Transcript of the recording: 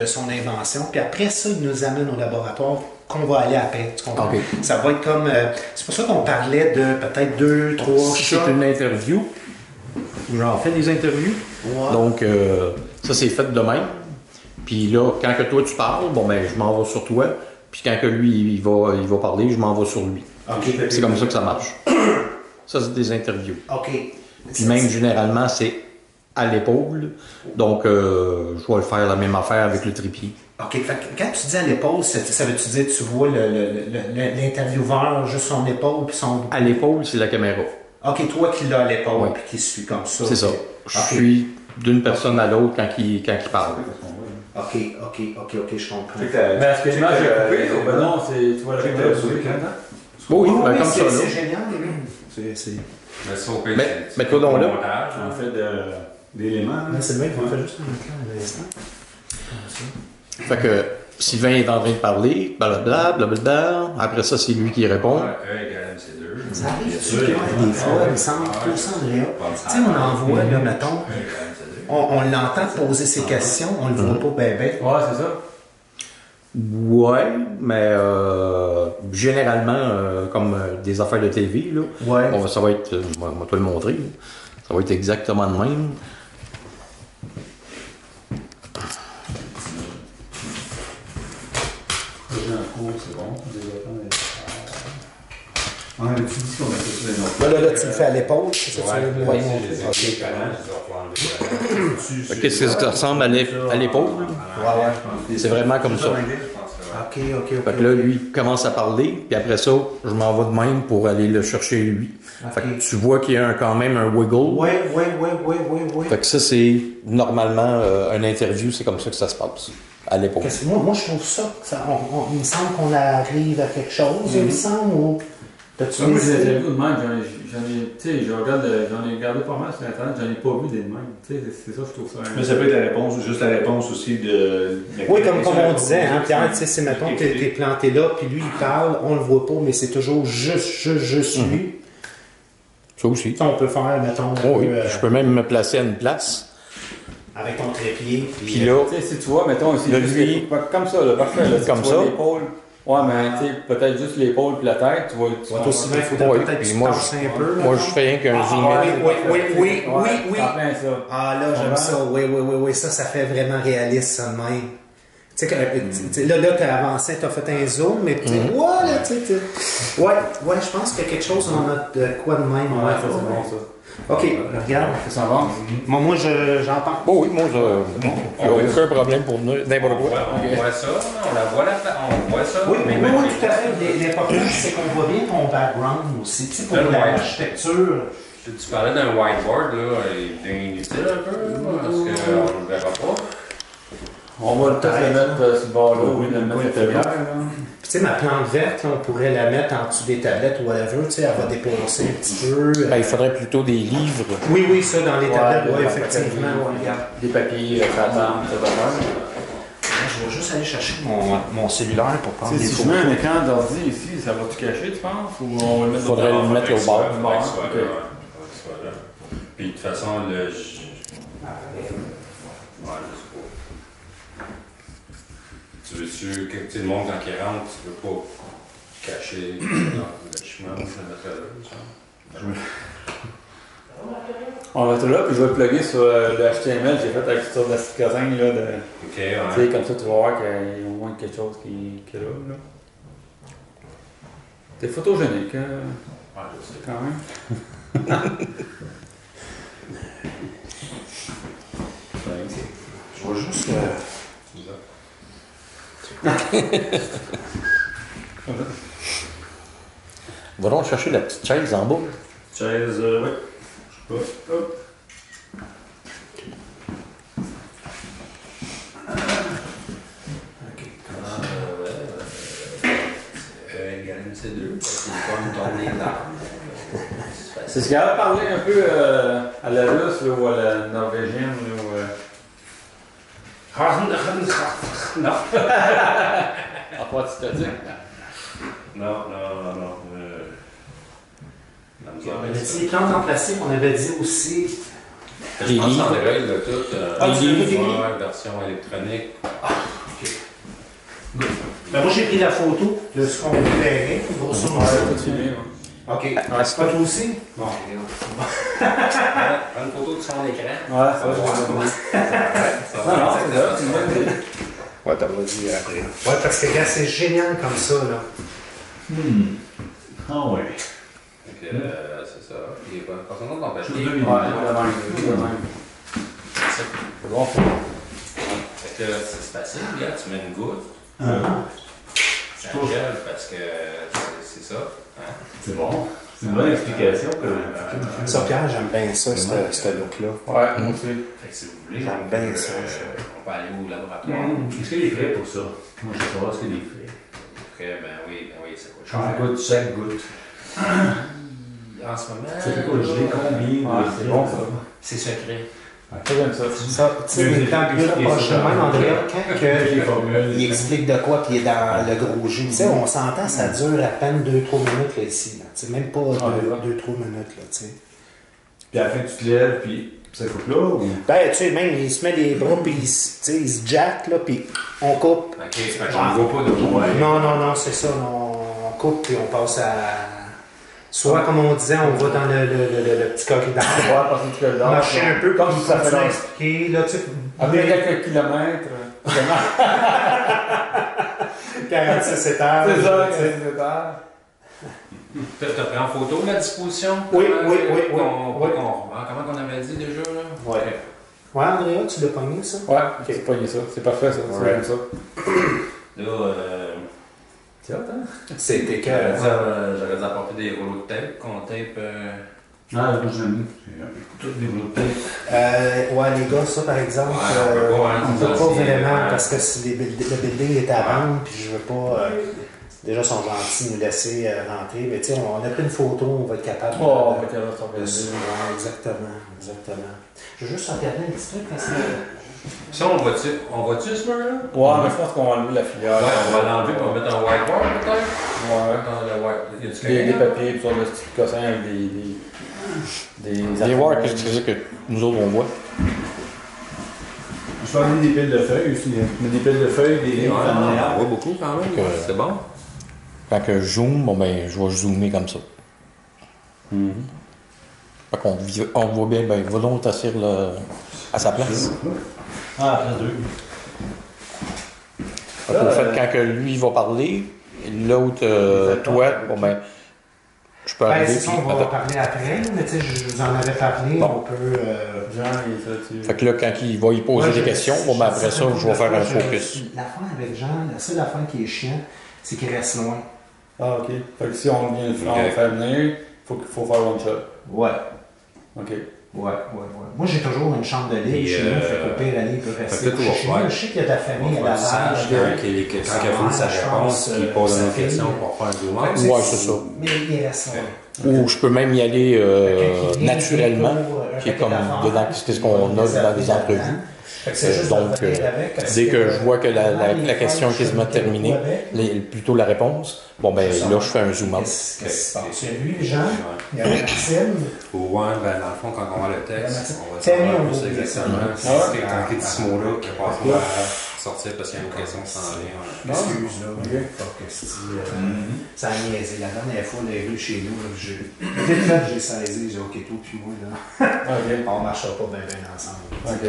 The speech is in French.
de son invention, puis après ça, il nous amène au laboratoire qu'on va aller après. Tu comprends? Okay. Ça va être comme... c'est pour ça qu'on parlait de peut-être 2, 3 si c'est une interview, j'en fais des interviews. Ouais. Donc, ça, c'est fait de même. Puis là, quand que toi, tu parles, bon, ben, je m'en vais sur toi. Puis quand que lui, il va parler, je m'en vais sur lui. Okay. C'est comme ça que ça marche. Ça, c'est des interviews. OK. Puis même, généralement, c'est à l'épaule. Donc, je vais le faire la même affaire avec le trépied. OK. Fait que quand tu dis à l'épaule, ça veut-tu dire que tu vois l'intervieweur juste son épaule puis son... À l'épaule, c'est la caméra. OK, toi qui l'as à l'épaule Ouais. puis qui suit comme ça. C'est ça. Okay. Je suis d'une personne à l'autre quand il parle. OK, je comprends. Mais est-ce que l'image est coupée ou ben non, tu vois la caméra sur l'écran? Oui, Oui, ben, comme ça, là. c'est génial. C'est... Mais ça, au pire, mais toi donc là. On fait d'éléments. C'est le mec qui fait juste un écran à l'instant. Fait que Sylvain est en train de parler, blablabla, blablabla. Après ça, c'est lui qui répond. E égale MC2. Ça arrive des fois, il me semble, tout ça, Andrea. Tu sais, on envoie, là, mettons, on l'entend poser ses questions, on le voit pas bébé. Ouais, c'est ça. Ouais, mais généralement, comme des affaires de TV, là, Ouais. ça va être, on va te le montrer, là. Ça va être exactement le même. C'est bon. On avait dit qu'on a fait ça les Là, tu le fais à l'épaule, c'est ça que tu veux me Ouais, montrer? Fait que qu'est-ce que ça ressemble à l'épaule? Ouais. C'est vraiment comme ça. OK. Fait que là, lui il commence à parler, puis après ça, je m'en vais de même pour aller le chercher lui. Fait que tu vois qu'il y a quand même un wiggle. Ouais. Fait que ça, c'est normalement une interview, c'est comme ça que ça se passe, à l'épaule. Moi, je trouve ça, il me semble qu'on arrive à quelque chose, il me semble, ou... T'as-tu Moi, des les idées? interviews de même, j'en ai regardé pas mal sur Internet, j'en ai pas vu des de même. Tu sais, c'est ça, je trouve ça. Mais ça peut être la réponse, juste la réponse aussi de. Oui, comme on disait, hein, Pierre, tu sais, c'est mettons que t'es planté là, puis lui, il parle, on le voit pas, mais c'est toujours juste lui. Ça aussi. Ça, on peut faire, mettons, Oui, je peux même me placer à une place. avec ton trépied. Puis là, Tu sais, si tu vois, mettons aussi, là, juste lui- les- comme ça, là, parfait, là, si Comme tu vois ça. l'épaule. Ouais, mais tu sais, peut-être juste l'épaule puis la tête, tu vois. Toi aussi, il faudrait Oui, peut-être que puis tu moi, tasses un peu. moi, je fais rien qu'un zoom in. Oui. En plein ça. Ah là, j'aime ça. Oui, ça fait vraiment réaliste, ça de même. Tu sais, là, t'as avancé, t'as fait un zoom, mais tu sais, voilà, tu sais. Ouais, je pense qu'il y a quelque chose, on a de quoi de même. Ouais, ça, c'est bon, ça. Ok, regarde. Ça s'en va? Moi, j'entends. Bon, oui, moi, il n'y a aucun problème pour nous, n'importe quoi. On voit ça, on voit ça. Oui, tout à fait. L'important, c'est qu'on voit bien ton background aussi. Tu sais, pour l'architecture. Tu parlais d'un whiteboard, là, il est inutile un peu, là, parce qu'on ne le verra pas. On va peut-être le mettre sur le bord là, oui, le mettre à la là. Puis, tu sais, ma plante verte, là, on pourrait la mettre en dessous des tablettes ou whatever. Tu sais, elle va dépenser un petit peu. Ben, il faudrait plutôt des livres. Oui, ça, dans les tablettes, oui, Ouais, effectivement. Ouais, regarde. Des papiers, ça table, ça va Je vais juste aller chercher mon cellulaire pour prendre des Si je photos. mets un écran d'ordi ici, ça va-tu cacher, tu penses? Ou on va le mettre Faudrait le mettre au bord. Puis de toute façon, le. Ouais, je sais pas. Tu veux-tu que tu sais, le monde quand il rentre, tu veux pas cacher le chemin, je le mettrais là. On va être là, puis je vais le plugger sur le HTML que j'ai fait avec sur la petite cosin là. Ok, Tu ouais. sais, comme ça, tu vas voir qu'il y a au moins quelque chose qui est là. T'es photogénique, hein, Ouais, je sais. quand même. Je vais juste. Va donc chercher la petite chaise en bas. Chaise, oui. Je sais pas. Hop. Égale MC2, c'est pas une tournée d'art. C'est ce qu'elle a parlé un peu à la russe là, ou à la norvégienne. Là, ou, Non. à quoi tu te dis? Non. On avait dit les plantes en plastique, on avait dit aussi Je Des pense livres. Android, là, tout. tu veux des livres? Ouais, version électronique. Ben, moi, j'ai pris la photo de ce qu'on verrait, grosso modo. Tout filmé, ouais. OK. C'est pas toi aussi? Bon, Prends une photo de son écran. Ouais, ça va, non, c'est ça, c'est une bonne idée. ouais, t'as pas dit après. Ouais, parce que, gars, c'est génial comme ça, là. Ah ouais. Donc, c'est ça. Il est pas personne d'autre Juste d'empêcher. 2 minutes. Ouais, C'est ça. bon. Fait que c'est facile, regarde, tu mets une goutte. Ça gèle parce que c'est ça. Hein? C'est bon. C'est une bonne explication. Ça, Pierre, j'aime bien ça, ce look-là. Ouais, moi aussi. Fait que si vous voulez, J'aime bien ça. on peut aller au laboratoire. Est-ce qu'il y a des frais pour ça? Moi, je sais pas, est-ce qu'il y a des frais? Après, ben oui, ça coûte Ça cher. coûte chaque goutte. En ce moment, Ça fait quoi, je l'ai combien? Ouais, c'est bon, ça. c'est secret. J'aime ça. Ça, tu sais, mais tant plus proche de même, Andrea, quand Les que formules. il explique de quoi, puis il est dans le gros jus. Tu sais, on s'entend, ça dure à peine 2-3 minutes, là, ici. Là. Tu sais, même pas 2-3 minutes, là, tu sais. Puis à la fin, tu te lèves, puis ça coupe là ou? Ben, tu sais, même, il se met les bras, puis tu sais, il se jack, là, puis on coupe. Ok, fait que je ne vois pas de loin. Non, c'est ça, on coupe, puis on passe à... Soit, comme on disait, on va dans le petit corridor. Ouais, parce que tu peux le Marcher un peu, comme ça fait tu l'as dans- expliqué, là, tu sais. Après quelques kilomètres. 46 étages. C'est ça, tu sais. c'est ça. T'as pris en photo la disposition? Oui, Comment- oui. Comment qu'on avait dit déjà, là? Ouais. Ouais, Andrea, tu l'as pogné, ça? Ouais, c'est pogné ça. C'est parfait, ça. C'est Ouais. comme ça. Là, C'est hot, hein? C'était que... j'aurais dû apporter des rouleaux de tape, qu'on tape... Ah, moi, j'en ai. Toutes des rouleaux de tape. Ouais, les gars, ça, par exemple, Ouais, on peut pas, hein, on c'est peut ça, pas c'est- vraiment, ouais. parce que si le building est à vendre, puis je veux pas... déjà, ils sont gentils de nous laisser rentrer, mais tu sais, on a pris une photo, on va être capable Oh, de... mais qu'elle va s'organiser. Ouais, exactement. Je veux juste regarder un petit truc, parce que... Ça, on voit-tu ce mur-là? Ouais, mais je pense qu'on va enlever la filière. Ouais, on va l'enlever pour mettre un whiteboard, peut-être? Ouais. Dans le white... Il y a du Des crayon? papiers, puis sur le petit cossin avec des Des voir que c'est ça que nous autres on voit. Je peux amener des piles de feuilles aussi. Mais des piles de feuilles, des Ouais, livres. on voit beaucoup quand même. Donc, C'est bon. Quand que je zoome, bon ben je vais zoomer comme ça. Fait qu'on on voit bien, ben va donc t'asseoir à sa place. Ah, après deux. Fait qu'au fait, quand que lui va parler, l'autre, toi, bon ben, je peux Ben, arriver c'est ça, puis... on va parler après, mais tu sais, je vous en avais parlé, Bon. on peut... Jean, il est là-dessus. Fait que là, quand il va y poser Ouais, des questions, bon ben après ça, je vais faire un focus. L'affaire avec Jean, la seule affaire qui est chiant, c'est qu'il reste loin. Ah, ok. Fait que si on vient le faire venir, il faut faire one shot. Ouais. Ok. Ouais. Moi, j'ai toujours une chambre de lit Et, chez nous, fait qu'au pire, aller, il peut rester fait que toi, chez ouais. nous. Je sais qu'il y a de la famille à On va faire Laval. du sage, quand il a fini sa réponse, il pose une autre question pour faire un zoom out. Ouais, c'est ça. Mais il reste loin. Ou je peux même y aller Quelqu'un qui vient naturellement, pour un qui est paquet comme d'affaires, dedans, c'est ce qu'on a dans les entrevues. Fait que c'est juste de Donc, revenir avec, parce dès que je vois que la les question est feuilles, quasiment je fais terminée, beaucoup avec. plutôt la réponse, bon ben là je fais un zoom out. Qu'est-ce qui se passe? Il y a lui, Jean, il y a Maxime. Ouais, ben dans le fond, quand on voit le texte, on va Tammy, savoir on plus va exactement oublier si ça. c'est quand il dit ce mot-là qui est pas à sortir parce qu'il y a une question qui s'en vient. Excuse, là. Fuck, ça a niaisé. La dernière fois, on est venu chez nous, là, vite fait, j'ai saisi, j'ai OK, toi puis moi, là, Ok. on marchera pas bien ensemble. Ok.